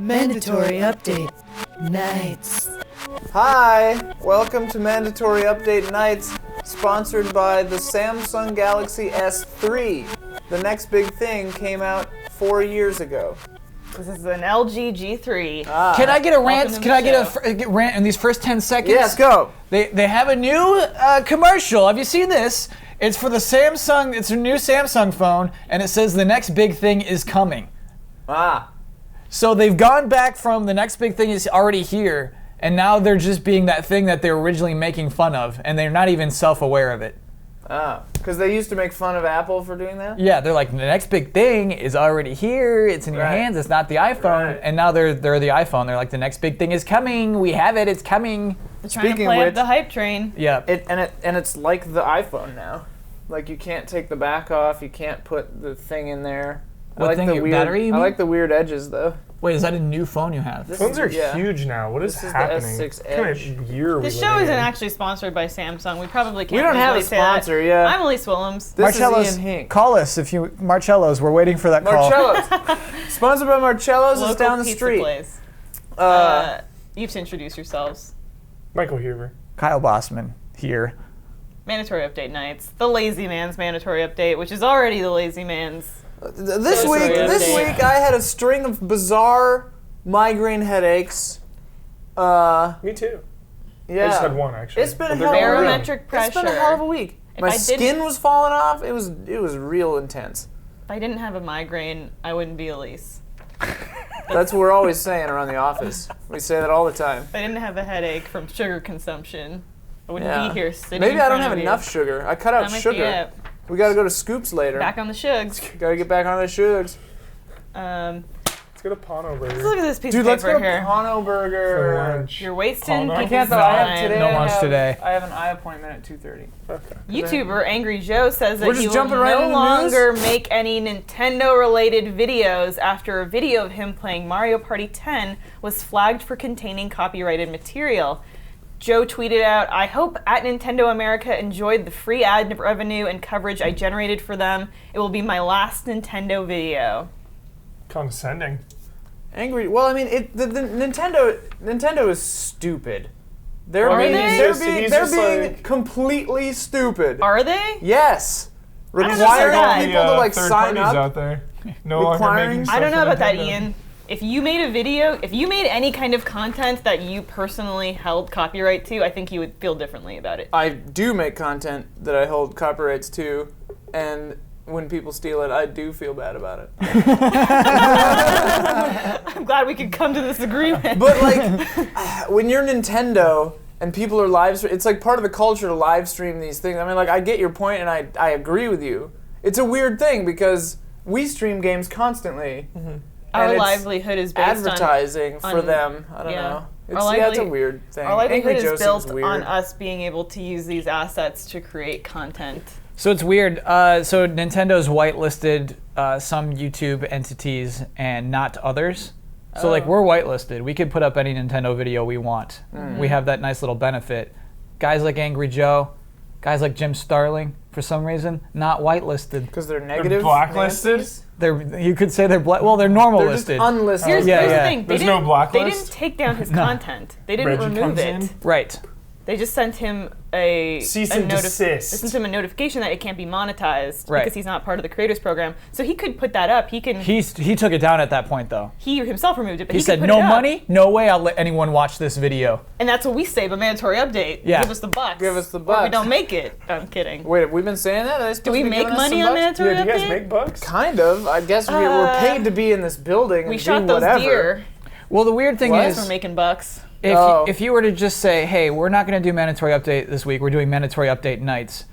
Mandatory Update Nights. Hi, welcome to Mandatory Update Nights, sponsored by the Samsung Galaxy S3. The next big thing came out 4 years ago. This is an LG G3. Can I get a rant? Welcome to Can I the get a rant in these first 10 seconds? Yes, go. They have a new commercial. Have you seen this? It's for the Samsung. It's a new Samsung phone, and it says the next big thing is coming. So they've gone back from the next big thing is already here, and now they're just being that thing that they were originally making fun of, and they're not even self-aware of it. Because they used to make fun of Apple for doing that? Yeah, they're like, the next big thing is already here. It's in your hands. It's not the iPhone. Right. And now they're the iPhone. They're like, the next big thing is coming. We have it. It's coming. They're trying to Speaking play of up the hype train. Yeah. And it's like the iPhone now. Like, you can't take the back off. You can't put the thing in there. What thing, your battery, you I mean? like the weird edges, though. Wait, is that a new phone you have? Phones are huge now. What is happening? This is the S6 What kind Edge. of year are we This show living isn't in? actually sponsored by Samsung. We probably can't. We don't have a legally say that. sponsor, yeah. I'm Elise Willems. This Marcello's, is Ian Hink. call us if you, Marcello's, we're waiting for that call. Marcello's. Sponsored by Marcello's is Local down the pizza street. place. You have to introduce yourselves. Michael Huber. Kyle Bossman here. Mandatory update nights. The Lazy Man's mandatory update, which is already the Lazy Man's. This Sorry, week I had a string of bizarre migraine headaches. Me too. Yeah. I just had one actually. It's been a But hell they're of a going week. around. Barometric pressure. It's been a hell of a week. If My I didn't- skin was falling off. It was real intense. If I didn't have a migraine, I wouldn't be Elise. That's what we're always saying around the office. We say that all the time. If I didn't have a headache from sugar consumption, I wouldn't Yeah. be here sitting Maybe in I don't front have of you. enough sugar. I cut out That might be sugar. it. We gotta go to Scoops later. Back on the shugs. Gotta get back on the shugs. Let's go to Pono Let's Burger look at this piece Dude, of let's paper go to here. Pono for Burger. lunch. You're wasting Pono? I people's Can't though. I have time. today. No I lunch have- today. I have an eye appointment at 2:30. Okay. YouTuber Angry Joe says We're that just he will jumping right no into the longer make any Nintendo-related videos after a video of him playing Mario Party 10 was flagged for containing copyrighted material. Joe tweeted out, "I hope at Nintendo America enjoyed the free ad revenue and coverage I generated for them. It will be my last Nintendo video." Condescending. Angry. Well, I mean, the Nintendo is stupid. They're Are being, they? they're being completely stupid. Are they? Yes. don't know Requiring about that. people to like third sign parties up. out there. No longer Requiring- making I stuff don't know for about that, Nintendo. Ian. If you made a video, if you made any kind of content that you personally held copyright to, I think you would feel differently about it. I do make content that I hold copyrights to, and when people steal it, I do feel bad about it. I'm glad we could come to this agreement. But like, when you're Nintendo and people are it's like part of the culture to live stream these things. I mean, like, I get your point and I agree with you. It's a weird thing because we stream games constantly. Mm-hmm. Our and it's livelihood is based advertising for on- them. I don't yeah. know. Our It's a lively- weird thing. Our livelihood Angry Joe is built seems weird. on us being able to use these assets to create content. So it's weird. So Nintendo's whitelisted some YouTube entities and not others. So like we're whitelisted. We could put up any Nintendo video we want. We have that nice little benefit. Guys like Angry Joe, guys like Jim Starling, for some reason, not whitelisted. Because they're They're negative. blacklisted. Nancy's? You could say well, they're normal They're just listed. unlisted. Here's Yeah, the yeah. thing. There's no blacklist? They didn't take down his content. They didn't Reggie remove comes it. in. Right. They just sent him a Cease and desist. They sent him a notification that it can't be monetized Right. because he's not part of the creators program. So he could put that up. He He took it down at that point though. he himself removed it. But He he said, could put "No it up." money, no way I'll let anyone watch this video." And that's what we say. But mandatory update. Yeah. Give us the bucks. Give us the Or we bucks. don't make it. I'm kidding. Wait, have we been saying that? Are they supposed Do we to be make giving us money some on bucks? mandatory Yeah, do you guys update? make bucks? Kind of. I guess we're paid to be in this building We and shot do those whatever. deer. Well, the weird thing What? is, We're making bucks. if you were to just say, "Hey, we're not going to do mandatory update this week. We're doing mandatory update nights,"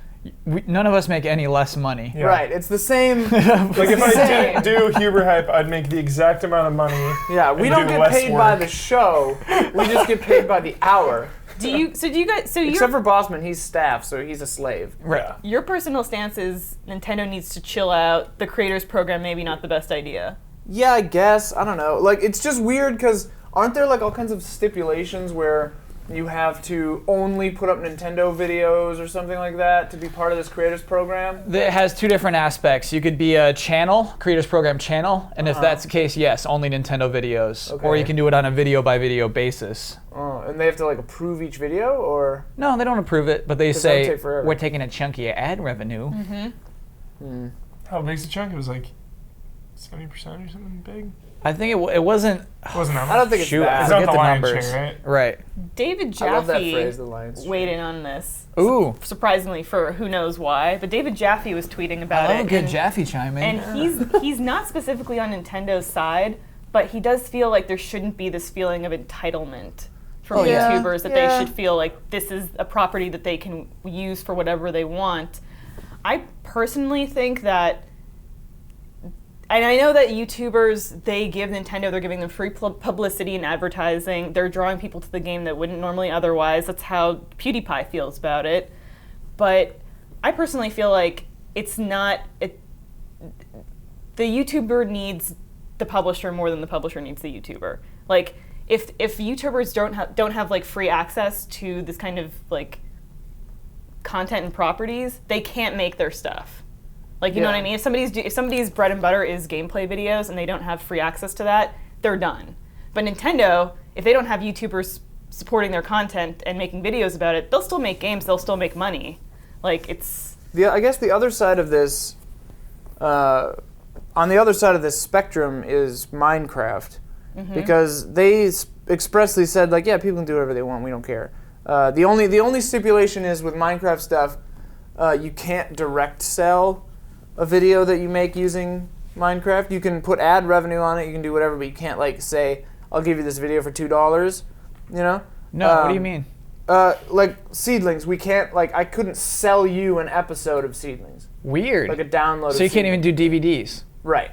none of us make any less money. Yeah. Right. It's the same. Like if I didn't do Huber Hype, I'd make the exact amount of money. Yeah, we and don't do get less paid by work. the show. We just get paid by the hour. Do you guys Except for Bossman, he's staff, so he's a slave. Right. your personal stance is Nintendo needs to chill out. The creators program maybe not the best idea. Yeah, I guess. I don't know. Like, it's just weird because aren't there like all kinds of stipulations where you have to only put up Nintendo videos or something like that to be part of this creators program? It has two different aspects. You could be a channel, creators program channel, and if that's the case, yes, only Nintendo videos. Okay. Or you can do it on a video by video basis. Oh, and they have to like approve each video, or? No, they don't approve it, but they 'Cause that would say take forever. we're taking a chunk of your ad revenue. How big's the chunk? It was like 70% or something big. I think it wasn't. It wasn't that I don't much. think it's Shoot, bad. I It's not forget the the lion's numbers. share, right? Right. David I love that phrase, the Jaffe lion's share. weighed in on this. Ooh. Surprisingly, for who knows why, but David Jaffe was tweeting about I love it. a good and- Jaffe chime in. And he's not specifically on Nintendo's side, but he does feel like there shouldn't be this feeling of entitlement from Oh, yeah. YouTubers that Yeah. they should feel like this is a property that they can use for whatever they want. I personally think that, and I know that YouTubers, they give Nintendo, they're giving them free publicity and advertising. They're drawing people to the game that wouldn't normally otherwise. That's how PewDiePie feels about it. But I personally feel like it's not, the YouTuber needs the publisher more than the publisher needs the YouTuber. Like, if YouTubers don't have like free access to this kind of like content and properties, they can't make their stuff. Like, you know what I mean? If somebody's bread and butter is gameplay videos and they don't have free access to that, they're done. But Nintendo, if they don't have YouTubers supporting their content and making videos about it, they'll still make games, they'll still make money. Like, it's... I guess the other side of this, on the other side of this spectrum is Minecraft. Because they expressly said, like, yeah, people can do whatever they want, we don't care. The only stipulation is with Minecraft stuff, you can't direct sell a video that you make using Minecraft. You can put ad revenue on it, you can do whatever, but you can't like say, I'll give you this video for $2, you know? No, what do you mean? Like Seedlings, we can't, like, I couldn't sell you an episode of Seedlings. Weird. Like a download So you of can't even Seedlings. do DVDs. Right.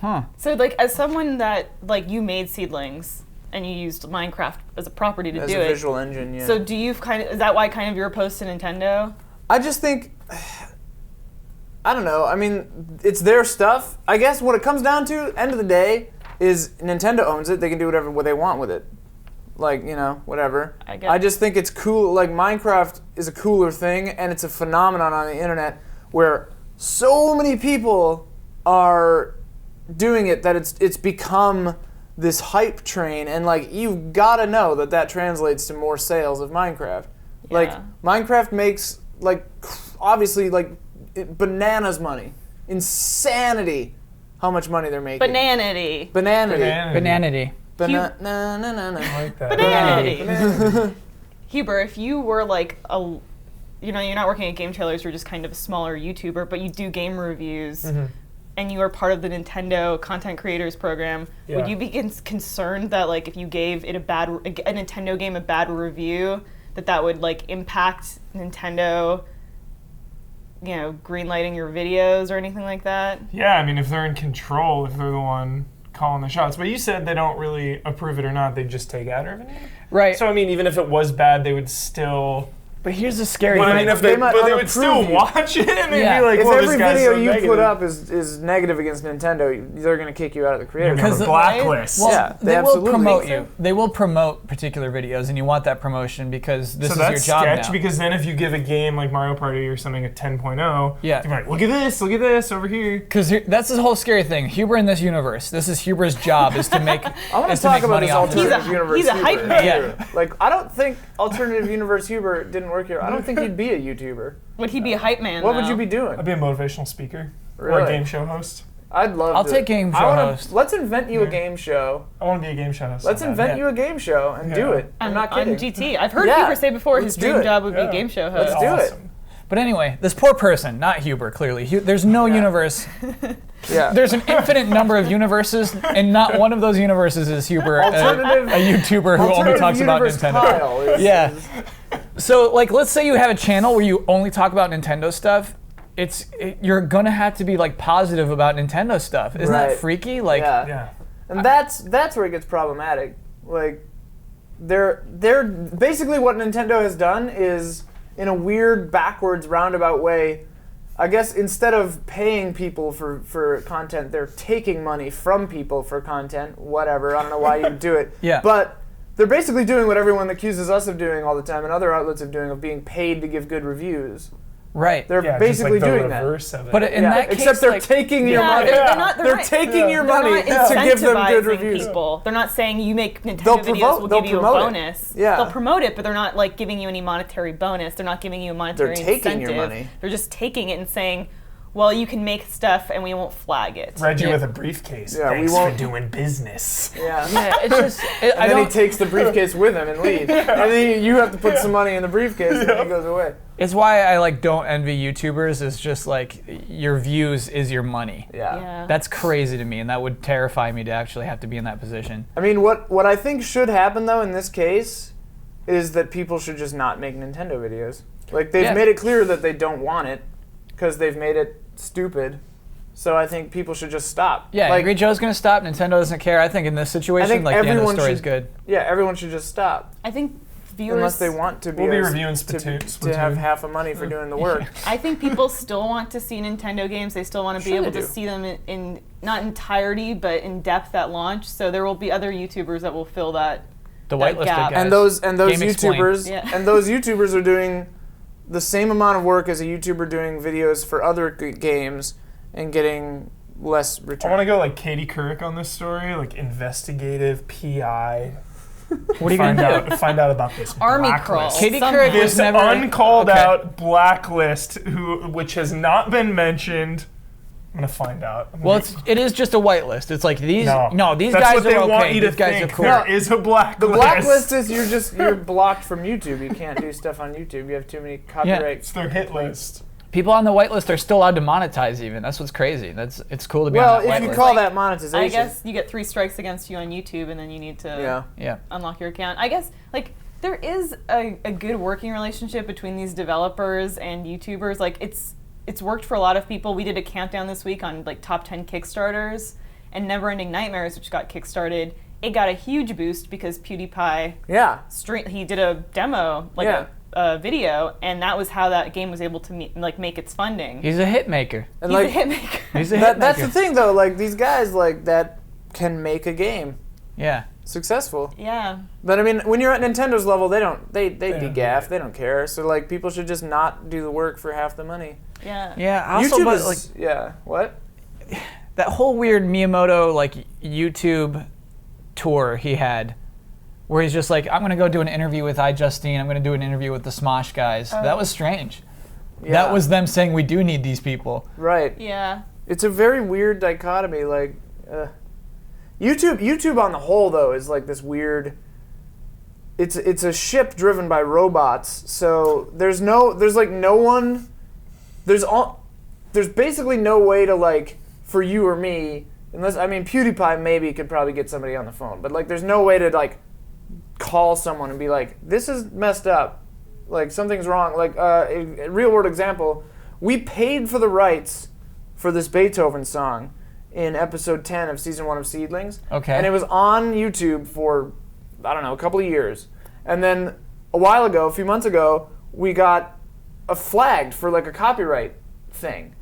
Huh. So, like, as someone that, like, you made Seedlings and you used Minecraft as a property to As do a it. visual engine, yeah. So do you is that why kind of you're opposed to Nintendo? I just think, I don't know, I mean, it's their stuff. I guess what it comes down to, end of the day, is Nintendo owns it, they can do what they want with it. Like, you know, whatever. I just think it's cool, like Minecraft is a cooler thing, and it's a phenomenon on the internet where so many people are doing it that it's become this hype train, and like you've got to know that translates to more sales of Minecraft. Yeah. Like Minecraft makes like obviously like bananas money, insanity, how much money they're making. Bananity. Bananity. I like that. Bananity. Huber, if you were like you're not working at GameTrailers, you're just kind of a smaller YouTuber, but you do game reviews, and you are part of the Nintendo Content Creators Program, would you be concerned that like if you gave it a Nintendo game a bad review, that would like impact Nintendo, you know, greenlighting your videos or anything like that? Yeah, I mean, if they're in control, if they're the one calling the shots. But you said they don't really approve it or not, they just take ad revenue? Right. So, I mean, even if it was bad, they would still... But here's the scary Well, I thing. mean, if They they, might but they would still unapprove you. watch it and they'd Yeah. be like, If well, every this guy's video so you negative. put up is negative against Nintendo, they're going to kick you out of the creator. Because the- blacklist. Well, Yeah, they they will absolutely promote do. you. They will promote particular videos, and you want that promotion because this So is your that's job sketch, now. because then if you give a game like Mario Party or something a 10.0, Yeah. they're like, look at this over here. Because that's the whole scary thing. Huber in this universe. This is Huber's job is to make. I want is to talk make about money this off of it. alternative universe. he's a hype Huber. man. Yeah. Like, I don't think alternative universe Huber didn't work here. I don't think you'd be a YouTuber. Would he be a hype man? What would though? you be doing? I'd be a motivational speaker or Really? a game show host. I'd love I'll to. take game I show wanna- host. Let's invent you a game show. I want to be a game show host. Let's so bad. invent Yeah. you a game show and do Yeah. it. I'm not on kidding. GT. I've heard Yeah. Huber say before Let's his do dream it. job would be Yeah. a game show host. Let's do it. Awesome. But anyway, this poor person, not Huber, clearly. There's no universe. Yeah. There's an infinite number of universes, and not one of those universes is Huber, Alternative- a YouTuber who only Alternative talks about universe Nintendo. Kyle is- Yeah. So, like, let's say you have a channel where you only talk about Nintendo stuff. You're gonna have to be like positive about Nintendo stuff. Isn't Right. that freaky? Like, Yeah. Yeah. And that's where it gets problematic. Like, they're basically what Nintendo has done is, in a weird, backwards, roundabout way, I guess instead of paying people for content, they're taking money from people for content. Whatever. I don't know why you do it. Yeah. But they're basically doing what everyone accuses us of doing all the time and other outlets of doing, of being paid to give good reviews. Right. They're Yeah, basically just like the doing that. reverse of it. But in that case, except they're like, taking your money. They're taking your money to give them good reviews. People. They're not saying you make Nintendo They'll videos, we'll they'll give you a promote it. bonus. Yeah. They'll promote it, but they're not like giving you any monetary bonus. They're not giving you a monetary They're taking incentive. your money. They're just taking it and saying, well, you can make stuff and we won't flag it. Reggie with a briefcase. Yeah, Thanks we won't- for doing business. Yeah. yeah, it's just And then he takes the briefcase with him and leaves. And then you have to put some money in the briefcase and then he goes away. it's why I like don't envy YouTubers. It's just like your views is your money. Yeah. That's crazy to me, and that would terrify me to actually have to be in that position. I mean, what I think should happen, though, in this case, is that people should just not make Nintendo videos. Like, they've Yeah. made it clear that they don't want it, because they've made it stupid. So I think people should just stop. Yeah, I like, agree. Joe's gonna stop. Nintendo doesn't care. I think in this situation, like the end of the story is good. Yeah, everyone should just stop. I think viewers... Unless they want to be, We'll be as- reviewing to Splatoon. have half the money for doing the work. I think people still want to see Nintendo games. They still want to be Sure able they to do. see them in not entirety, but in depth at launch. So there will be other YouTubers that will fill that. The That whitelisted gap. guys. And those Game Explained. YouTubers Yeah. and those YouTubers are doing the same amount of work as a YouTuber doing videos for other games and getting less I return. want to go like Katie Couric on this story, like investigative PI. What are you Find gonna do? out find out about this Army blacklist. crawl. Katie Somehow. Couric was This never uncalled okay. out blacklist, which has not been mentioned. I'm gonna find out. Well, it is just a whitelist. It's like these. No. These That's guys what they are okay. want you to These guys think. are cool. There is a blacklist. The blacklist is you're blocked from YouTube. You can't do stuff on YouTube. You have too many copyright. It's their hit list. People on the whitelist are still allowed to monetize. Even that's what's crazy. It's cool to be Well, on that if you whitelist. call that monetization. I guess you get 3 strikes against you on YouTube, and then you need to Yeah. Yeah. unlock your account. I guess like there is a good working relationship between these developers and YouTubers. Like it's worked for a lot of people. We did a countdown this week on like top 10 Kickstarters, and Neverending Nightmares, which got kickstarted, it got a huge boost because PewDiePie Yeah. he did a demo, like Yeah. a video, and that was how that game was able to make its funding. He's a hit maker. And He's like a hitmaker. He's a hit that's maker. the thing though. Like these guys like that can make a game Yeah. successful. Yeah. But I mean, when you're at Nintendo's level, they don't degaff. do They don't care. So like, people should just not do the work for half the money. Yeah. Yeah. Also, YouTube but is like yeah. What? that whole weird Miyamoto like YouTube tour he had, where he's just like, I'm gonna go do an interview with iJustine. I'm gonna do an interview with the Smosh guys. That was strange. Yeah. That was them saying we do need these people. Right. Yeah. It's a very weird dichotomy. Like, YouTube on the whole though is like this weird. It's a ship driven by robots. So there's like no one. There's basically no way to like for you or me, unless I mean PewDiePie maybe could probably get somebody on the phone, but like there's no way to like call someone and be like, this is messed up, like something's wrong. Like a real world example, we paid for the rights for this Beethoven song in episode 10 of season 1 of Seedlings. Okay. And it was on YouTube for, I don't know, a couple of years. And then a few months ago, we got flagged for like a copyright thing.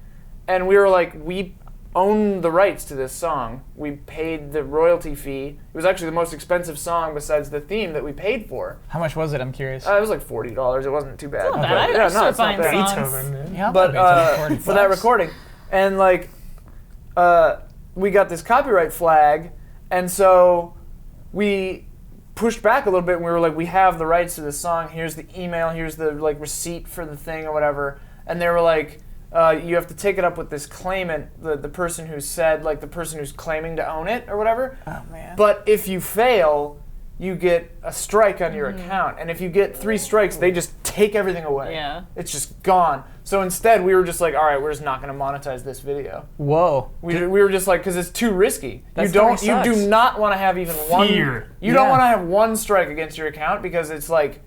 And we were like, we own the rights to this song. We paid the royalty fee. It was actually the most expensive song besides the theme that we paid for. How much was it? I'm curious. It was like $40. It wasn't too bad. Not bad. I Yeah, start no, it's not buying bad. songs. Beethoven. yeah, But Beethoven, for that recording, and like we got this copyright flag, and so we pushed back a little bit and we were like, we have the rights to this song, here's the email, here's the like receipt for the thing or whatever. And they were like, you have to take it up with this claimant, the person who said, like the person who's claiming to own it or whatever. Oh man. But if you fail, you get a strike on your account. And if you get 3 strikes, they just take everything away. Yeah. It's just gone. So instead, we were just like, all right, we're just not going to monetize this video. Whoa. We were just like, because it's too risky. That You story do sucks. not want to have even one. Fear. You don't Yeah. want to have one strike against your account because it's like,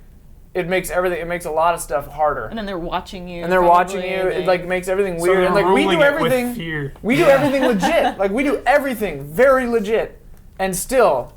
it makes a lot of stuff harder. And then they're watching you. And they're probably, watching you. and It they- like makes everything So weird. they're And like we ruling do it with everything. fear. We do everything legit. Like we do everything very legit, and still,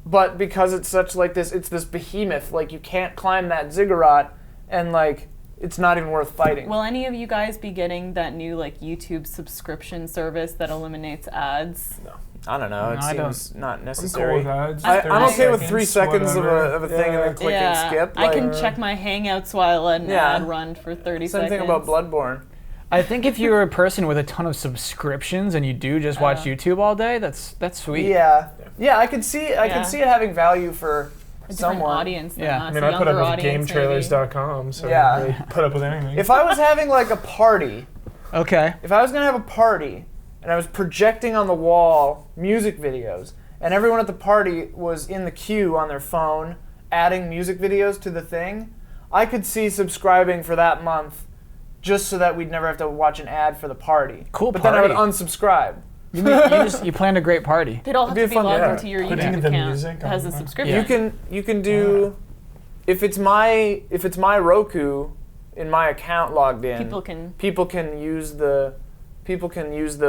but because it's such like this, it's this behemoth. Like you can't climb that ziggurat, and like it's not even worth fighting. Will any of you guys be getting that new like YouTube subscription service that eliminates ads? No. I don't know. It I seems not I'm necessary. cool with ads. I'm okay with 30 3 seconds whatever. of a thing and then click and skip. I can check my Hangouts while I let an Yeah. ad run for 30 Same seconds. thing about Bloodborne. I think if you're a person with a ton of subscriptions and you do just watch YouTube all day, that's sweet. Yeah. Yeah, I could see I Yeah. could see it having value for a different someone. audience than Yeah. us, I mean, I put younger up with audience, maybe. GameTrailers.com, so Yeah. I really put up with anything. If I was having like a party, Okay. if I was gonna have a party and I was projecting on the wall music videos, and everyone at the party was in the queue on their phone adding music videos to the thing, I could see subscribing for that month just so that we'd never have to watch an ad for the party. Cool But then I would party. unsubscribe. You planned a great party. They'd all have It'd to be be fun, logged yeah. into your Putting YouTube the account music that has a on- subscription. You can do if it's my Roku in my account logged in. People can use the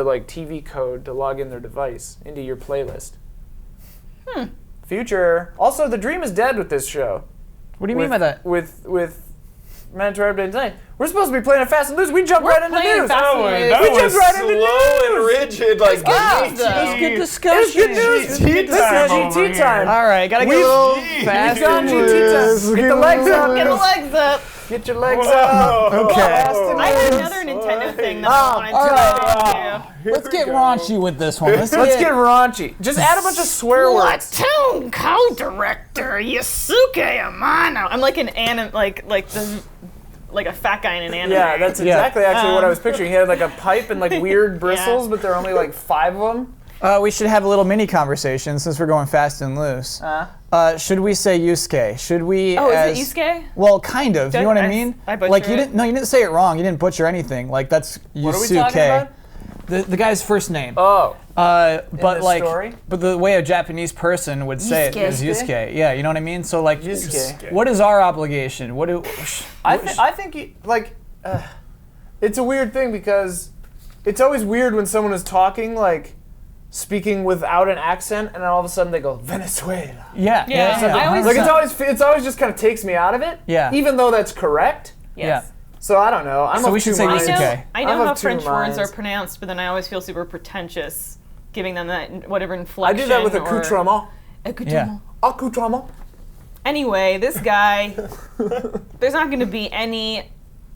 like TV code to log in their device into your playlist. Future. Also, the dream is dead with this show. What do you mean by that? With mandatory update tonight. We're supposed to be playing a Fast and Loose. We jumped right into playing news. Fast and Loose. That We was jumped right into slow and news. rigid, like Let's get It was discussion. good news. GT This is time GT over time. All right, gotta get a We've- little Jeez. fast It's on and GT loose. time. Get the legs up. Get the legs up. Get your legs Whoa. up. Okay. Fast and I have Loose. another Nintendo thing that Oh, I wanted all to right. do. Let's get raunchy with this one. Let's get raunchy. Just add a bunch of swear words. Platoon co-director Yusuke Amano. I'm like an like a fat guy in an anime. Yeah, that's exactly actually what I was picturing. He had like a pipe and like weird bristles, but there are only like 5 of them. We should have a little mini conversation since we're going fast and loose. Should we say Yusuke? Should we? Oh, is it Yusuke? Well, kind of. You know what I I- mean? I butcher like you it. didn't. No, you didn't say it wrong. You didn't butcher anything. Like that's Yusuke. What are we talking about? The guy's first name. Oh. But the like, story? but the way a Japanese person would say it is Yusuke? Yusuke. Yeah, you know what I mean. So like, Yusuke. what is our obligation? What do? I think it's a weird thing because it's always weird when someone is talking like speaking without an accent, and then all of a sudden they go Venezuela. Yeah. I always- Like it's always just kind of takes me out of it. Yeah. Even though that's correct. Yes. So I don't know. I'm So of we should two say minds. Yusuke. I I'm know of how two French words minds. are pronounced, but then I always feel super pretentious giving them that whatever I inflection. do that with or- accoutrement. Accoutrement. Accoutrement. Anyway, this guy, there's not going to be any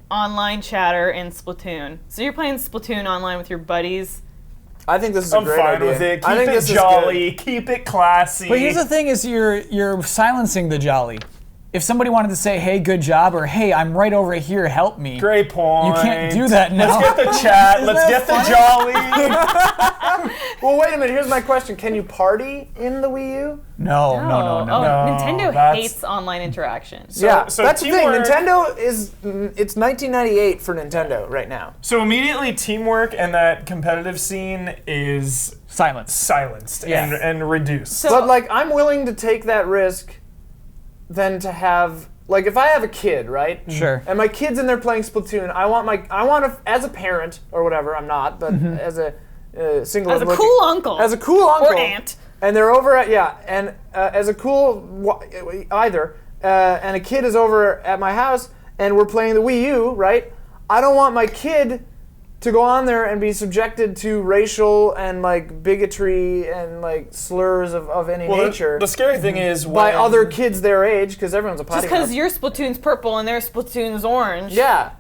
online chatter in Splatoon. So you're playing Splatoon online with your buddies. I think this is a I'm great fine idea. with it. I Keep think it this is jolly. Keep it classy. But here's the thing: is you're silencing the jolly. If somebody wanted to say, "Hey, good job," or "Hey, I'm right over here, help me," Great point. you can't do that now. Let's get the chat. Let's get the jolly. Well, wait a minute. Here's my question: can you party in the Wii U? No. Oh, No, Nintendo that's- hates online interaction. Yeah, so that's the thing. teamwork- Nintendo it's 1998 for Nintendo right now. So immediately, teamwork and that competitive scene is Silence. silenced Yes. and reduced. So- But like, I'm willing to take that risk than to have like if I have a kid, right? Sure. And my kid's in there playing Splatoon. I want as a parent or whatever. I'm not, but as a single As a looking- cool uncle. as a cool uncle Or aunt. and they're over at and as a cool either and a kid is over at my house and we're playing the Wii U, right? I don't want my kid to go on there and be subjected to racial and like bigotry and like slurs of any nature The scary thing is by when- other kids their age, because everyone's a potty Just because mouth. your Splatoon's purple and their Splatoon's orange. Yeah,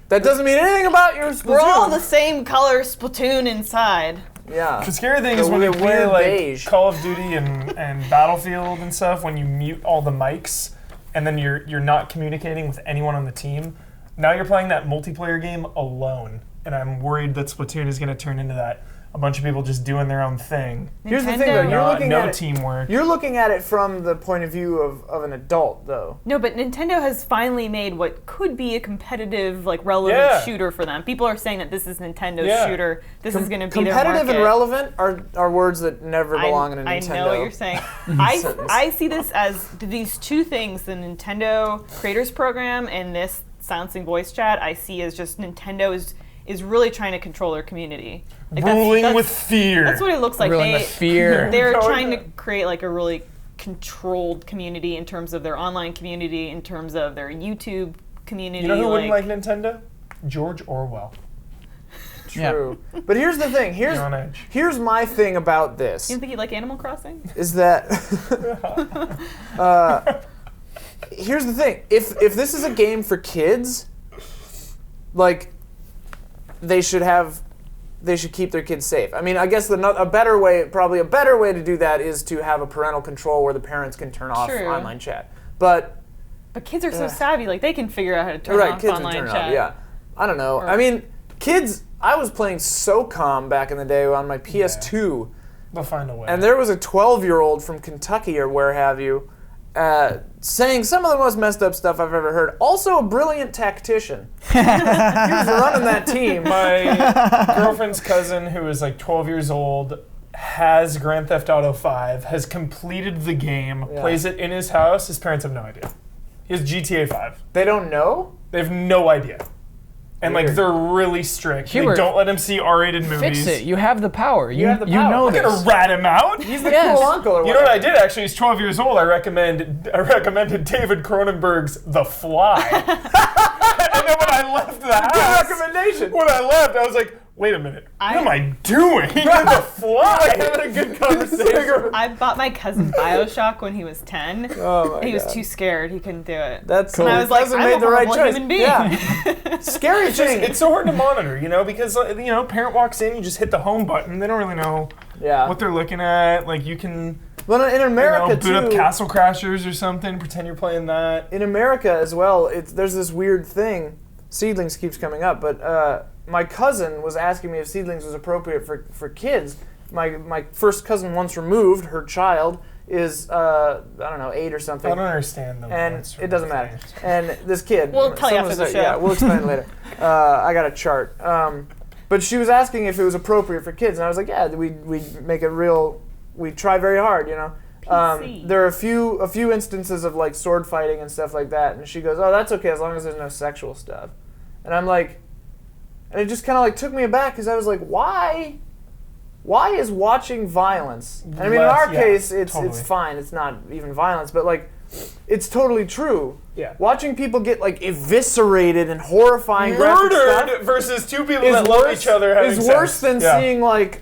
that doesn't mean anything about your Splatoon. We're all the same color Splatoon inside. Yeah. The scary thing The is when you weird play like beige. Call of Duty and Battlefield and stuff, when you mute all the mics and then you're not communicating with anyone on the team. Now you're playing that multiplayer game alone, and I'm worried that Splatoon is going to turn into that. A bunch of people just doing their own thing. Here's the thing, though. Nintendo- You're looking no at it, teamwork. You're looking at it from the point of view of an adult, though. No, but Nintendo has finally made what could be a competitive, like, relevant Yeah. shooter for them. People are saying that this is Nintendo's Yeah. shooter. This is going to be their Competitive market. and relevant are words that never belong in a Nintendo. I know what you're saying. I see this as these two things: the Nintendo Creators Program and this silencing voice chat. I see as just Nintendo is really trying to control their community. Like, Ruling with fear. That's what it looks like. Ruling with fear. They're No, trying no. to create like a really controlled community in terms of their online community, in terms of their YouTube community. You know who wouldn't like Nintendo? George Orwell. True. But here's the thing. You're on edge. Here's my thing about this. You don't think you'd like Animal Crossing? Is that here's the thing. If this is a game for kids, like they should keep their kids safe. I mean, I guess a better way to do that is to have a parental control where the parents can turn off True. online chat. But kids are so savvy, like they can figure out how to turn off kids online can turn chat. off, yeah. I don't know. I mean, kids, I was playing SOCOM back in the day on my PS2. They'll find a way. And there was a 12-year-old from Kentucky or where have you saying some of the most messed up stuff I've ever heard. Also a brilliant tactician. He was running that team. My girlfriend's cousin, who is like 12 years old, has Grand Theft Auto 5, has completed the game, plays it in his house. His parents have no idea. He has GTA 5. They don't know? They have no idea. And Weird. like they're really strict. Hubert, they don't let him see R-rated movies. Fix it. You have the power. You have the You power. know I'm this. gonna rat him out. He's the Yes. cool uncle or You know what whatever. I did actually? He's 12 years old. I recommended David Cronenberg's The Fly. And then when I left the Good house, recommendation. when I left, I was like, wait a minute. What am I doing? The Fly. Having a good conversation. I bought my cousin BioShock when he was 10. Oh my He was God. too scared. He couldn't do it. That's And I was like, Cousin I'm made a the right horrible choice. human being. Yeah. Scary thing. It's so hard to monitor, because parent walks in, you just hit the home button. They don't really know what they're looking at. Like you can Well, in America boot up too. Castle Crashers or something, pretend you're playing that. In America as well, there's this weird thing. Seedlings keeps coming up, but my cousin was asking me if Seedlings was appropriate for kids. My first cousin once removed, her child is I don't know, 8 or something. I don't understand them. And it doesn't matter. And this kid, We'll tell you someone after the said- show. Yeah, we'll explain it later. I got a chart. But she was asking if it was appropriate for kids, and I was like, yeah, we make it real. We try very hard, PC. There are a few instances of like sword fighting and stuff like that, and she goes, oh, that's okay as long as there's no sexual stuff. And I'm like, and it just kind of like took me aback because I was like, why is watching violence? And I mean, in our case, it's fine. It's not even violence, but like, it's totally true. Yeah. Watching people get like eviscerated and horrifying graphic Murdered stuff versus two people that love each other having is sex. worse than seeing like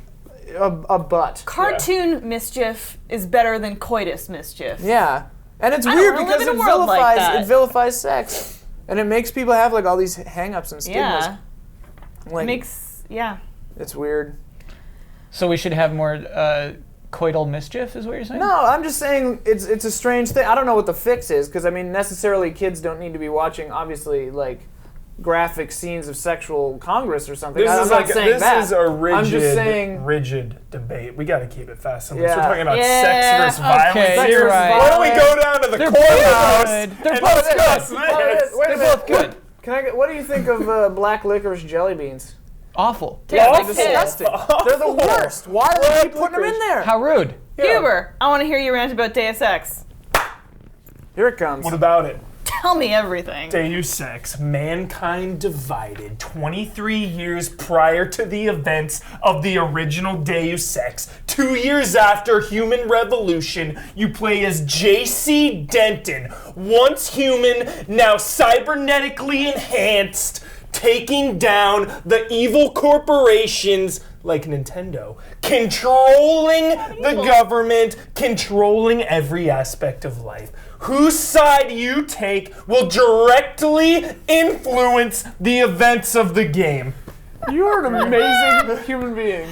a butt. Cartoon mischief is better than coitus mischief. Yeah, and it's I don't weird wanna because live in a world like that. it vilifies sex, and it makes people have like all these hang-ups and stigmas. Yeah. Like, it's weird. So we should have more coital mischief, is what you're saying? No, I'm just saying it's a strange thing. I don't know what the fix is because I mean necessarily kids don't need to be watching obviously like graphic scenes of sexual congress or something. This I'm is not like saying that. is a rigid, I'm just saying rigid debate. We got to keep it fast. We're Yeah. talking about Yeah, sex versus violence. okay, here. you're right. Why don't we go down to the courthouse good. and They're both discuss good. this? Wait a They're minute. both good. Can I get? What do you think of black licorice jelly beans? Awful. Yeah, Awful. they're disgusting. They're the worst. Why do they keep putting them in there? How rude. Huber, I want to hear you rant about Deus Ex. Here it comes. What about it? Tell me everything. Deus Ex, mankind divided 23 years prior to the events of the original Deus Ex. 2 years after Human Revolution, you play as J.C. Denton, once human, now cybernetically enhanced, taking down the evil corporations like Nintendo, controlling the government, controlling every aspect of life. Whose side you take will directly influence the events of the game. You're an amazing human being.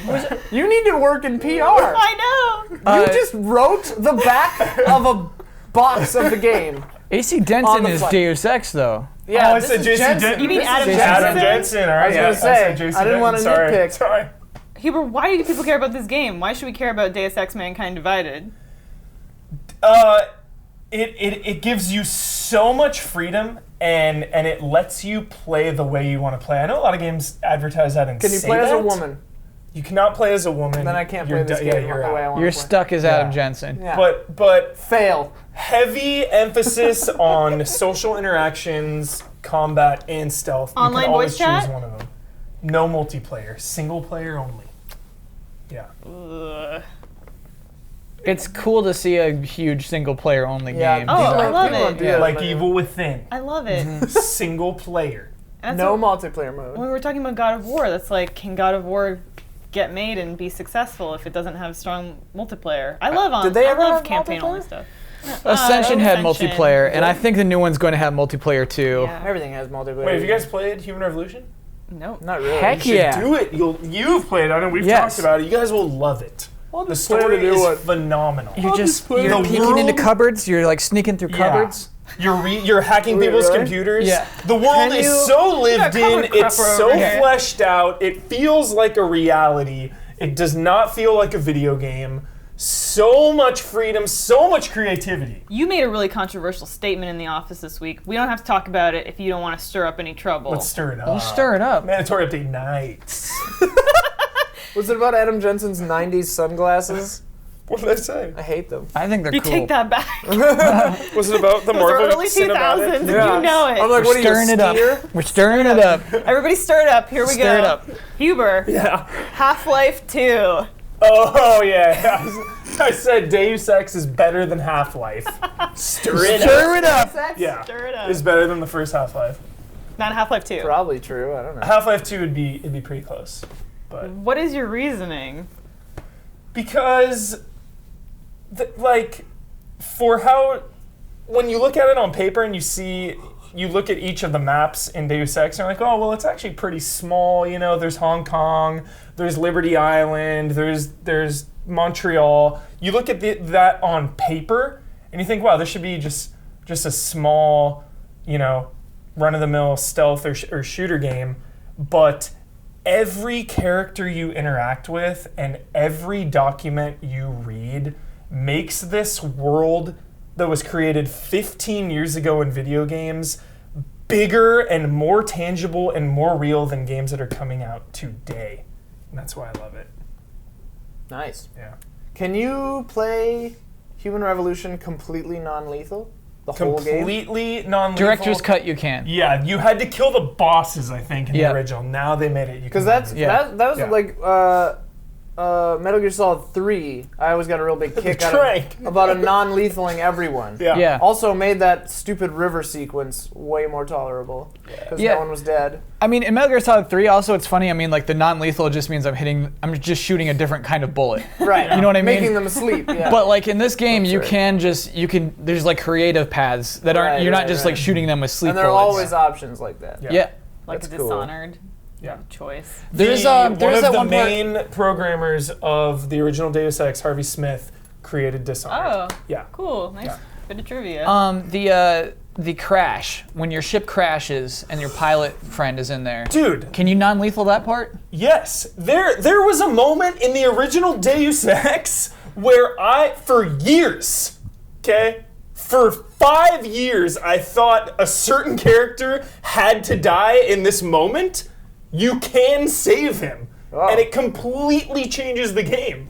You need to work in PR. I know. You just wrote the back of a box of the game. AC On Denton the is fly. Deus Ex, though. Yeah, I this said is JC Jensen. Denton. You mean This is Adam Jensen. Adam Jensen, all right. I was gonna say, said JC I didn't wanna Denton, sorry. nitpick. Sorry. Huber, why do people care about this game? Why should we care about Deus Ex Mankind Divided? It gives you so much freedom and it lets you play the way you want to play. I know a lot of games advertise that and Can you say play as a that. woman? You cannot play as a woman. Then I can't You're play this yeah, game you're the way I out. want You're to play. stuck as Adam Yeah. Jensen. Yeah. But Fail. heavy emphasis on social interactions, combat, and stealth. Online you can always voice chat? choose one of them. No multiplayer, single player only. Yeah. Ugh. It's cool to see a huge single-player only game. Oh, I love people it. don't do that Like anymore. Evil Within. I love it. Single player. That's No what- multiplayer mode. when we were talking about God of War, that's like, can God of War get made and be successful if it doesn't have strong multiplayer? I love Did they I ever love have campaign only multiplayer? stuff. Ascension had Ascension. multiplayer, and I think the new one's going to have multiplayer too. Yeah. Everything has multiplayer. Wait, have you guys played Human Revolution? No. Not really. Heck You should yeah. do it. You've played on it. We've Yes. talked about it. You guys will love it. The play story the new is one. phenomenal. You're just play you're the peeking into world. cupboards. You're like sneaking through Yeah. cupboards. You're hacking Wait, people's really? computers. Yeah. The world Can is you- so lived in. cupboard It's crapper so over here. fleshed out. It feels like a reality. It does not feel like a video game. So much freedom, so much creativity. You made a really controversial statement in the office this week. We don't have to talk about it if you don't want to stir up any trouble. Let's stir it up. We'll stir it up. Mandatory update nights. Was it about Adam Jensen's 90s sunglasses? What did I say? I hate them. I think they're you cool. take that back. Was it about the Those are Marvel early 2000s, and you know it. I'm like, We're what are you, stirring it up. steer? We're stirring it up. Everybody stir it up. Here we go. Stir it up. Huber, Yeah. Half-Life 2. Oh yeah. I said Deus Ex is better than Half-Life. Stir it up. Stir it up. Yeah. Stir it up. It's better than the first Half-Life. Not Half-Life 2. Probably true. I don't know. Half-Life 2 it'd be pretty close. But What is your reasoning? because like for how when you look at it on paper and you look at each of the maps in Deus Ex and you're like, oh well, it's actually pretty small, you know, there's Hong Kong, there's Liberty Island, there's Montreal. You look at that on paper and you think, wow, this should be just a small, you know, run-of-the-mill stealth or shooter game, but every character you interact with and every document you read makes this world that was created 15 years ago in video games bigger and more tangible and more real than games that are coming out today. And that's why I love it. Nice. Yeah. Can you play Human Revolution completely non-lethal? The whole game? Completely non-lethal. Director's cut. You can. Yeah, you had to kill the bosses, I think, in Yeah. the original. Now they made it. Because that was Yeah. like Metal Gear Solid 3. I always got a real big kick out trank. of about a non-lethaling everyone. Yeah. Yeah. Also made that stupid river sequence way more tolerable because Yeah. no one was dead. I mean, in Metal Gear Solid 3, also it's funny. I mean, like the non-lethal just means I'm just shooting a different kind of bullet. Right. You know what I mean? Making them asleep. Yeah. But like in this game, That's right. you can. There's like creative paths that aren't. Right, You're not right, just right. like shooting them with sleep and there are bullets. always options like that. Yeah. Like That's a cool. Dishonored Yeah. choice. There's one there's of that the one part. main programmers of the original Deus Ex, Harvey Smith, created Dishonored. Oh, Yeah. cool. Nice Yeah. bit of trivia. The crash when your ship crashes and your pilot friend is in there. Dude, Can you non-lethal that part? yes. There was a moment in the original Deus Ex where for years, okay? For 5 years, I thought a certain character had to die in this moment. You can save him. Oh. And it completely changes the game.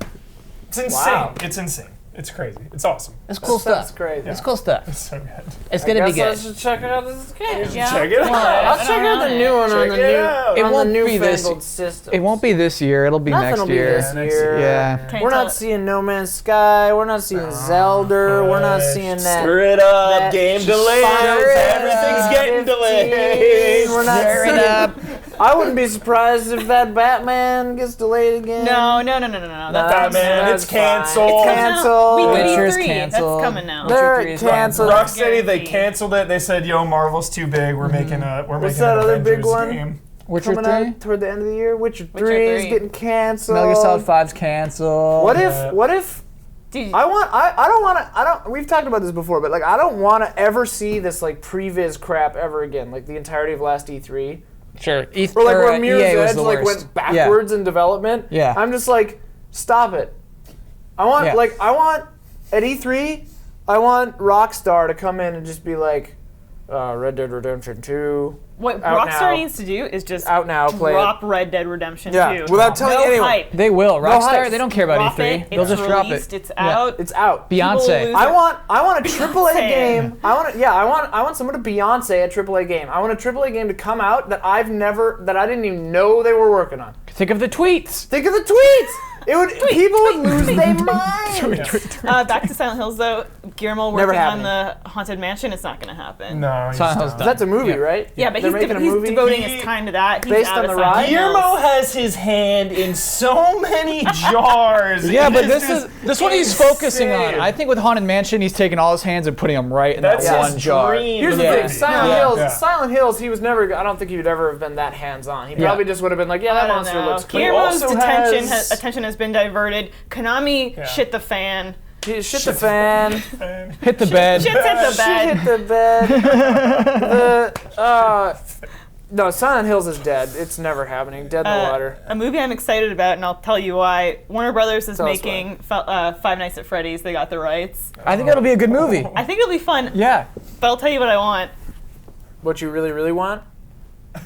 It's insane. Wow. It's insane. It's crazy. It's awesome. It's cool That's stuff. crazy. It's cool stuff. It's so good. It's I gonna be guess I good. should check it out. This game. Yeah. Check it out. I'll check out the new one on Check the it new out. It on won't the be this- newfangled system. It won't be this year. It'll be Nothing next will be year. this Next year. Yeah. Can't We're tell not it. seeing No Man's Sky. We're not seeing Zelda. We're not seeing that. Stir it up. that Game delays. Final Everything's getting 15. delayed. We're not Stir it seeing. up. I wouldn't be surprised if that Batman gets delayed again. No. That's Batman, it's fine. canceled. It's canceled. We did Witcher's E3. canceled. That's coming now. They're 3 is fine. canceled. Rocksteady, they Guaranteed. canceled it. They said, "Yo, Marvel's too big. We're making a What's an that other big Avengers one? game." Witcher Coming 3. out toward the end of the year. Witcher 3 Witcher is 3. getting canceled. Metal Gear Solid 5's canceled. What Yeah. if Dude, I don't we've talked about this before, but like I don't want to ever see this like previs crap ever again, like the entirety of last E3. Sure. Or like where Mirror's EA was Edge the like worst. went backwards in development. Yeah. I'm just like, stop it. I want Yeah. at E3, I want Rockstar to come in and just be like, Red Dead Redemption 2. what out Rockstar now. needs to do is just Out now, play it. drop Red Dead Redemption 2. Yeah, without telling no anyone. hype. They will. Rockstar, hype. they don't care about Drop E3. it. They'll It's just drop released, it. It's Yeah. out. It's out. Beyonce. lose I want a AAA Beyonce. game. I want someone to Beyonce a AAA game. I want a AAA game to come out that I didn't even know they were working on. Think of the tweets. Think of the tweets. It would. People would lose their minds. Back to Silent Hills though. Guillermo Never working on happening. the Haunted Mansion. It's not going to happen. No, he's Silent Hill's done. done. That's a movie, Yeah. right? Yeah, but They're he's making a movie? devoting his time to that. He's Based out on of the Silent ride? Hills. Guillermo has his hand in so many jars. Yeah, It but just this one he's focusing on. insane. I think with Haunted Mansion, he's taking all his hands and putting them right in That's that his one jar. dream. Here's the Yeah. thing, Silent Yeah. Hills. Yeah. Silent Hills. He was never. I don't think he would ever have been that hands-on. He Yeah. probably just would have been like, yeah, that I don't monster know. looks cool. Guillermo's also attention has been diverted. Konami Yeah. shit the fan. Shit the fan. Hit the bed. Shit's hit the bed. Shit hit the bed. No, Silent Hills is dead. It's never happening. Dead in the water. A movie I'm excited about, and I'll tell you why. Warner Brothers is Tell us making Five Nights at Freddy's. They got the rights. I think that'll be a good movie. I think it'll be fun, Yeah. but I'll tell you what I want. What you really, really want?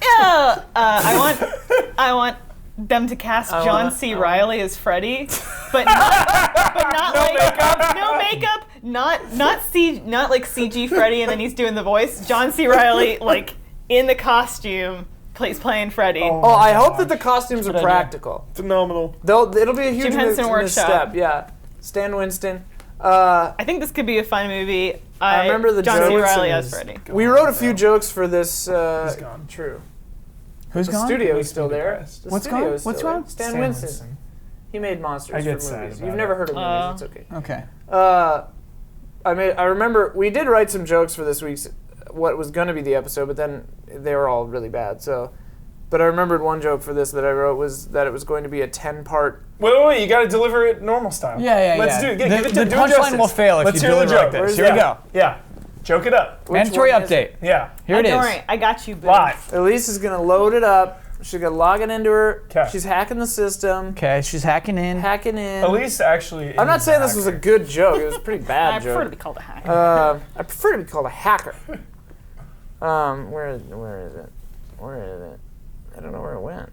Yeah, I want them to cast John C. Riley as Freddy, but not No like makeup? no makeup, not like CG Freddy, and then he's doing the voice. John C. Riley like in the costume playing Freddy. Oh. Oh, I hope gosh. that the costumes are idea. practical. Phenomenal. It'll be a huge Henson workshop. step. Yeah, Stan Winston. I think this could be a fun movie. I remember the John C. jokes Riley and as his- Freddy. We wrote a few jokes for this. He's gone. True. Who's The gone? studio is Makes still me there. depressed. The What's studio gone? is still What's there. wrong? Stan Winston. He made monsters I get for sad movies. about You've it. never heard of movies. It's okay. Okay. I remember we did write some jokes for this week's what was going to be the episode, but then they were all really bad. So, but I remembered one joke for this that I wrote was that it was going to be a 10-part. Wait, you gotta deliver it normal style. Yeah. Let's do it. Give it The do it punchline justice. will fail if Let's you hear the deliver like joke. this. Where's Here we that? go. Yeah. Joke it up. Which Mandatory one is update. it? Yeah. Here it Don't is. worry, I got you, boo. Live. Elise is going to load it up. She's going to log it into her. 'Kay. She's hacking the system. Okay, she's hacking in. Hacking in. Elise actually. I'm not is saying this was a hacker. good joke. It was a pretty bad I joke. prefer to be called a hacker. I prefer to be called a hacker. Where is it? Where is it? I don't know where it went.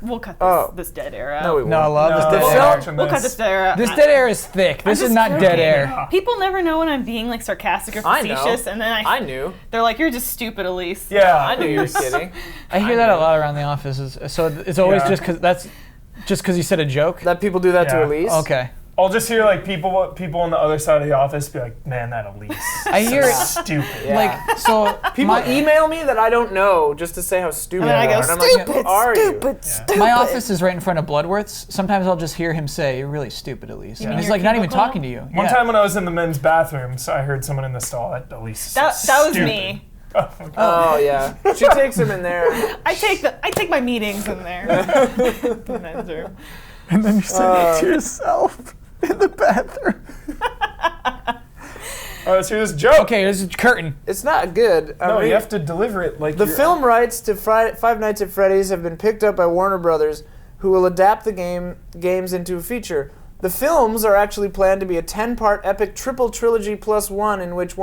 We'll cut Oh. this dead air out. No, we won't. No, I love this No, dead The air. film- watching We'll cut this dead air out. This dead air is thick. This is just not dead joking. air. People never know when I'm being like sarcastic or I know. facetious, and then I knew. they're like, "You're just stupid, Elise." Yeah. I knew you were kidding. I hear that a lot around the office. So it's always Yeah. just because you said a joke. That people do that to Yeah. Elise. Okay. I'll just hear like people on the other side of the office be like, "Man, that Elise." I hear it. Stupid. Yeah. Like so. People email me that I don't know just to say how stupid And then I they go, are. And I'm like, who are you? stupid. My office is right in front of Bloodworth's. Sometimes I'll just hear him say, "You're really stupid, Elise," and mean he's your like not even cubicle? talking to you. One Yeah. time when I was in the men's bathrooms, I heard someone in the stall that Elise. Is so That was stupid. me. Oh yeah. She takes him in there. I take my meetings in there. The men's room. And then you say it to yourself in the bathroom. All right, let's hear this joke. Okay, there's a curtain. It's not good. I No, mean, you have to deliver it like the you're- film rights to Five Nights at Freddy's have been picked up by Warner Brothers, who will adapt the games into a feature. The films are actually planned to be a 10-part epic triple trilogy plus one, in which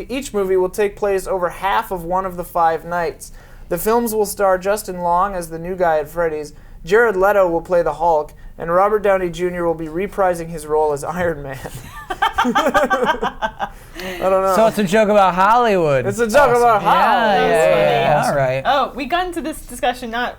each movie will take place over half of one of the 5 nights. The films will star Justin Long as the new guy at Freddy's, Jared Leto will play the Hulk, and Robert Downey Jr. will be reprising his role as Iron Man. I don't know. So it's a joke about Hollywood. It's a joke about yeah, Hollywood. yeah. Awesome. All right. Oh, we got into this discussion not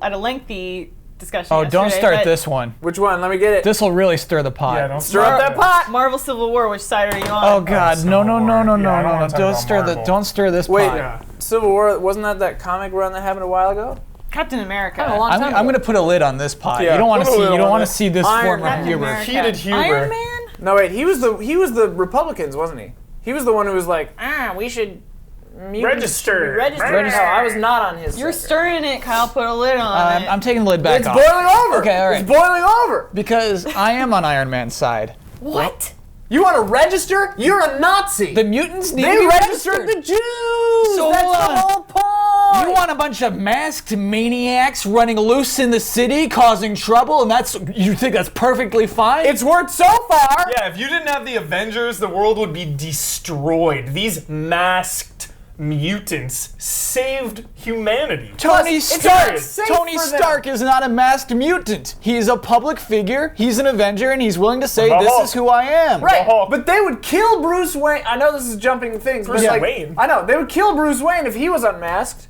at a lengthy discussion. Oh, don't yesterday, start but this one. Which one? Let me get it. This will really stir the pot. Yeah, don't Stir up that pot. Marvel Civil War. Which side are you on? Oh God, Civil no, no, War. no, no, Yeah, I no, don't no, wanna no! talk Don't about stir Marvel. don't stir this Wait. pot. Yeah. Civil War, wasn't that comic run that happened a while ago? Captain America. A long time I'm ago. gonna put a lid on this pot. Yeah, you don't want to put a see. lid You don't on want it. to see this Iron form Man. of Captain humor. America. Heated humor. Iron Man. No, wait. He was the Republicans, wasn't he? He was the one who was like, we should Register. Register. No, I was not on his. You're side. stirring it, Kyle. Put a lid on it. I'm taking the lid back It's off. boiling over. Okay, all right. It's boiling over. Because I am on Iron Man's side. What? You want to register? You're a Nazi. The mutants need they to be registered registered. the Jews. So That's hold the on. whole point. You want a bunch of masked maniacs running loose in the city, causing trouble, and you think that's perfectly fine? It's worked so far. Yeah, if you didn't have the Avengers, the world would be destroyed. These masked mutants saved humanity. Tony It's Stark. not safe Tony for them. Stark is not a masked mutant. He's a public figure. He's an Avenger, and he's willing to say, What about "This Hulk? is who I am." Right, Hulk. but they would kill Bruce Wayne. I know this is jumping things, Bruce but like, Wayne? I know they would kill Bruce Wayne if he was unmasked.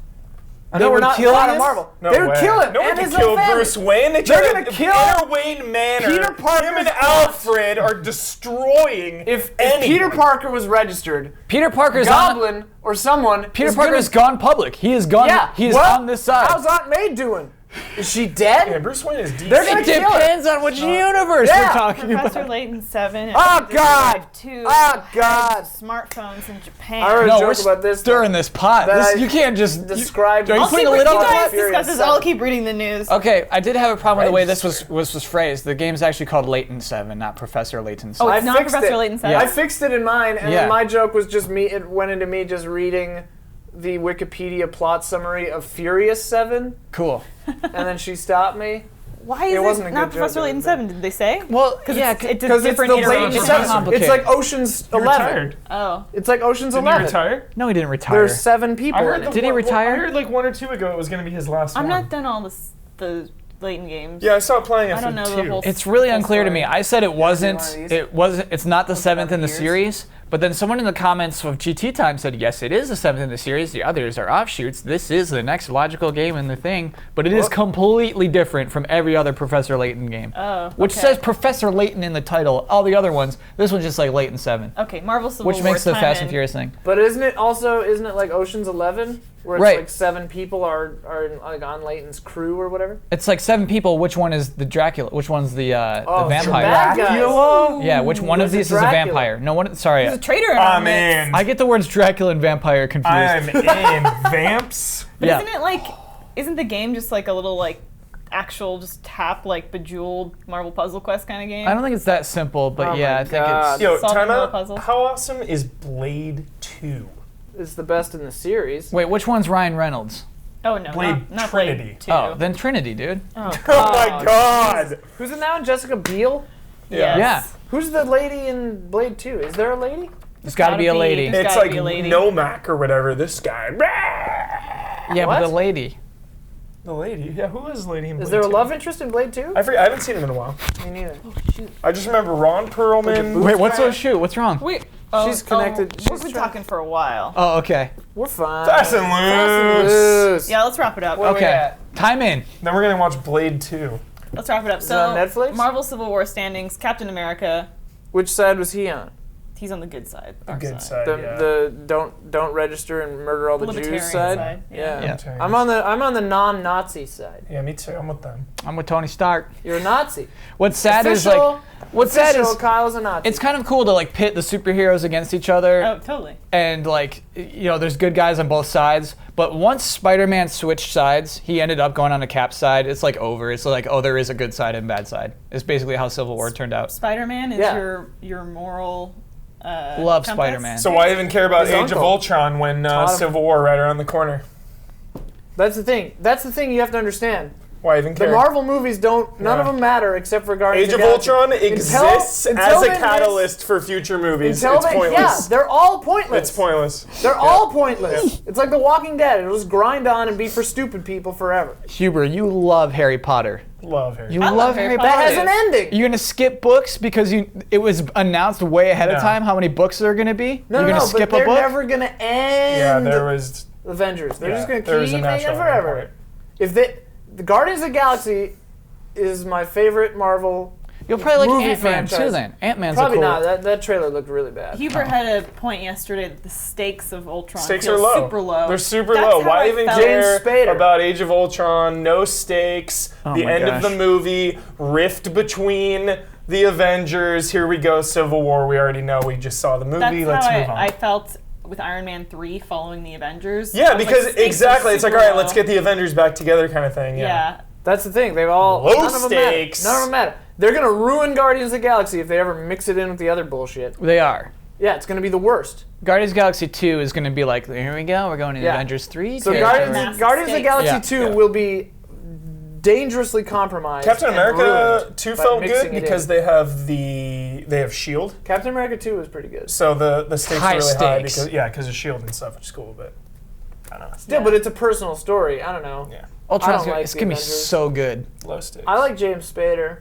They were not kill out of him? Marvel. No They would way. kill him. No one and can his kill own family. Bruce Wayne. They're gonna kill Inner Wayne Manor. Peter Parker's Him and plot. Alfred are destroying. If anyone. Peter Parker was registered, Peter Parker's Goblin or someone. Peter is Parker's gonna, gone public. He is gone. Yeah. He is well, on this side. How's Aunt May doing? Is she dead? Yeah, Bruce Wayne is DC. They're gonna it kill her. depends on which universe Yeah. we're talking Professor about. Layton 7. Oh, God. Two Oh, God. smartphones in Japan. I heard No, a we're joke about this. stirring this pot. that I You can't just describe. Are you I'll putting keep a lid on you the guys Furious discuss this. 7. I'll keep reading the news. Okay, I did have a problem with the way this was phrased. The game's actually called Layton 7, not Professor Layton 7. Oh, it's I not fixed Professor it. Layton 7. Yeah. I fixed it in mine, and Yeah. then my joke was just me. It went into me just reading the Wikipedia plot summary of Furious 7, Cool. and then she stopped me. Why is wasn't a it good not joke, Professor Layton but- 7? Did they say? Well, yeah, it's Because just it's different the Layton iterations. 7. complicated. It's like Ocean's He 11. retired. Oh. It's like Ocean's Didn't 11. he retire? no, he didn't retire. There's 7 people in it. Did he retire? I heard like 1 or 2 ago it was going to be his last I'm one. not done all the Layton games. Yeah, I stopped playing I after don't know 2. the whole. It's really full unclear to story. me. I said it wasn't. one of these? It wasn't. It's not the 7th in the years? series. But then someone in the comments of GT Time said, yes, it is the 7th in the series. The others are offshoots. This is the next logical game in the thing. But it is Well- completely different from every other Professor Layton game. Oh, Which okay. says Professor Layton in the title. All the other ones, this one's just like Layton 7. Okay, Marvel Civil Which War makes the time Fast and in. Furious thing. But isn't it like Ocean's 11, where it's Right. like 7 people are like on Layton's crew or whatever? It's like 7 people. Which one is the Dracula? Which one's the Oh, the vampire? bad guys. Yeah, which one of Who's these is a Dracula? vampire? No one. Sorry. There's a traitor in I'm our midst. in. I get the words Dracula and vampire confused. I'm in. Vamps. But Yeah. isn't it like, isn't the game just like a little like actual just tap like Bejeweled Marvel Puzzle Quest kind of game? I don't think it's that simple, but Oh yeah, my I think God. it's. Yo, Solving time all out. the puzzles. How awesome is Blade 2? It's the best in the series. Wait, which one's Ryan Reynolds? Oh no, Blade not Trinity. Blade 2. Oh, then Trinity, dude. Oh, Oh my god! Who's it now? Jessica Biel? Yes. Yeah. Who's the lady in Blade 2? Is there a lady? It's got to be a gotta lady. be- It's gotta like be a lady. Nomak or whatever, this guy. Yeah, What? but the lady. The lady. Yeah, who is the lady in Blade Is there a 2? love interest in Blade 2? I haven't seen him in a while. Me neither. I just remember Ron Perlman. Wait, what's so shoot? What's wrong? Wait. She's connected- We've she's been trying- talking for a while. Oh, okay. We're fine. Fast and loose. Yeah, let's wrap it up. Where we Okay. at? Time in. Then we're gonna watch Blade 2. Let's wrap it up. it So, on Netflix? Marvel Civil War standings. Captain America. Which side was he on? He's on the good side. our Good side. The yeah. the don't register and murder all the Libertarian Jews side. side, yeah. Yeah. Libertarians. I'm on the non-Nazi side. Yeah, me too. I'm with them. I'm with Tony Stark. You're a Nazi. What's sad is Official- like, what's sad official is Kyle's a Nazi. it's kind of cool to like pit the superheroes against each other. Oh, totally. And like, you know, there's good guys on both sides. But once Spider-Man switched sides, he ended up going on the Cap's side. It's like over. It's like, oh, there is a good side and bad side. It's basically how Civil War turned out. Spider-Man is Yeah. your moral. Love compass? Spider-Man. So why even care about His Age of uncle. Ultron when Taught him. Civil War right around the corner? That's the thing. That's the thing you have to understand. Why even The care? Marvel movies don't. None of Yeah. them matter except for Guardians Age of the Galaxy. Ultron exists until as a they miss- catalyst for future movies. Until It's they, pointless. yeah, they're all pointless. It's pointless. They're all pointless. It's like The Walking Dead. It'll just grind on and be for stupid people forever. Huber, you love Harry Potter. Love Harry. You I love Harry Potter. That has an ending. You're gonna skip books because it was announced way ahead of No. time how many books there are gonna be. No, You're no, gonna no, skip but they're a book. never gonna end. Yeah, there was. Avengers. They're Yeah, just gonna there was a keep making it natural forever. point. If the Guardians of the Galaxy is my favorite Marvel. You'll probably like movie Ant-Man too. franchise. Then Ant-Man's Probably a cool. not. That trailer looked really bad. Hubert had a point yesterday that the stakes of Ultron Stakes feel are low. super low. They're super That's low. how Why I even felt. James care Spader. about Age of Ultron? No stakes. Oh The my end gosh. of the movie. Rift between the Avengers. Here we go. Civil War. We already know. We just saw the movie. That's Let's how move on. I felt with Iron Man 3 following the Avengers. yeah, I was because like, stakes are exactly. It's like, all super right, let's low. get the Avengers back together kind of thing. Yeah. That's the thing. They've all Low none of them matter. stakes. None of them matter. They're gonna ruin Guardians of the Galaxy if they ever mix it in with the other bullshit. They are. Yeah, it's gonna be the worst. Guardians of the Galaxy 2 is gonna be like, here we go. We're going to Yeah. Avengers 3. So Guardians- Guardians Massive of the stakes. Galaxy Yeah. 2 Yeah. will be dangerously compromised. Captain and America ruined 2 by felt mixing good it because in. they have Shield. Captain America 2 was pretty good. So the stakes High are really high stakes. because of Shield and stuff, which is cool. But I don't know. Yeah, but it's a personal story. I don't know. Yeah, Ultron's I don't gonna, like it's the gonna be Avengers. so good. low stakes. I like James Spader.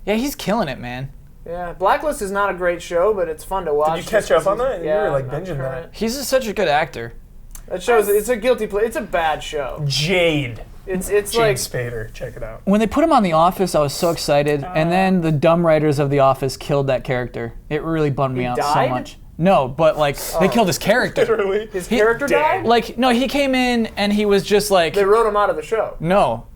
Yeah, he's killing it, man. Yeah, Blacklist is not a great show, but it's fun to watch. Did you catch just 'cause up on he's- that? You Yeah, were like I'm binging current. that. He's such a good actor. That shows it's a guilty play. It's a bad show. Jade. It's Jade like Spader. Check it out. When they put him on The Office, I was so excited, and then the dumb writers of The Office killed that character. It really bummed me out died? so much. No, but like they killed his character. Literally. his character died. Like no, he came in and he was just like They wrote him out of the show. no.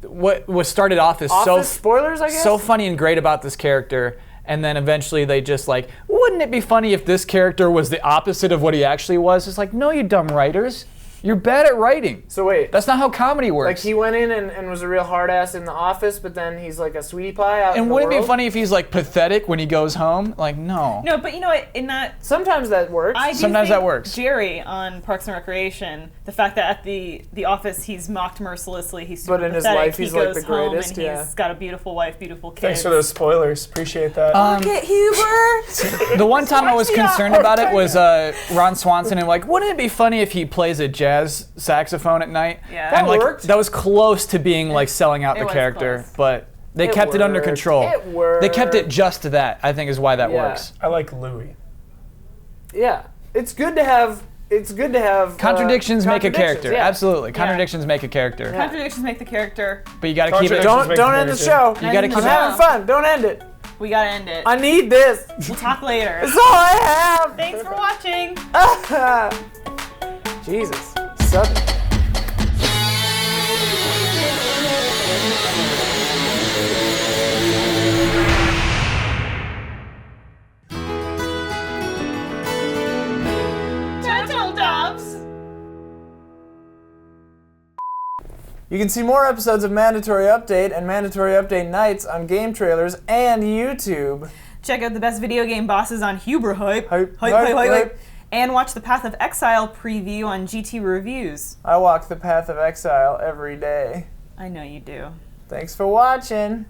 What was started off as Office spoilers, I guess. so funny and great about this character, and then eventually they just like, wouldn't it be funny if this character was the opposite of what he actually was? It's like, no, you dumb writers. You're bad at writing. So wait, That's not how comedy works. like he went in and was a real hard ass in the office, but then he's like a sweetie pie out in and the wouldn't it world? be funny if he's like pathetic when he goes home? Like, no. No, but you know what? In that, Sometimes that works. I do Sometimes think that works. Jerry on Parks and Recreation, the fact that at the office he's mocked mercilessly, he's super But in his pathetic. life, he's he like goes the home greatest, and yeah. he's got a beautiful wife, beautiful kids. Thanks for those spoilers. Appreciate that. Look at Huber. The one time I was Watch me out. concerned about it was Ron Swanson and like, wouldn't it be funny if he plays a jazz saxophone at night? Yeah. That And like worked. that was close to being like selling out It the was character, close. but they It kept it under worked. control. It worked. They kept it just to that, I think is why that Yeah. works. I like Louis. Yeah, it's good to have. It's good to have Contradictions make a character. yeah. Absolutely. Contradictions make a character. Contradictions make the character. But you gotta keep it Contradictions Don't make end the the show. you gotta End keep the I'm it show. having fun. Don't end it. We gotta end it. I need this. We'll talk later. That's all I have. Thanks for watching. Jesus. Sudden. Turtle Doves. You can see more episodes of Mandatory Update and Mandatory Update Nights on GameTrailers and YouTube. Check out the best video game bosses on Huber Hype. Hype. And watch the Path of Exile preview on GT Reviews. I walk the path of exile every day. I know you do. Thanks for watching.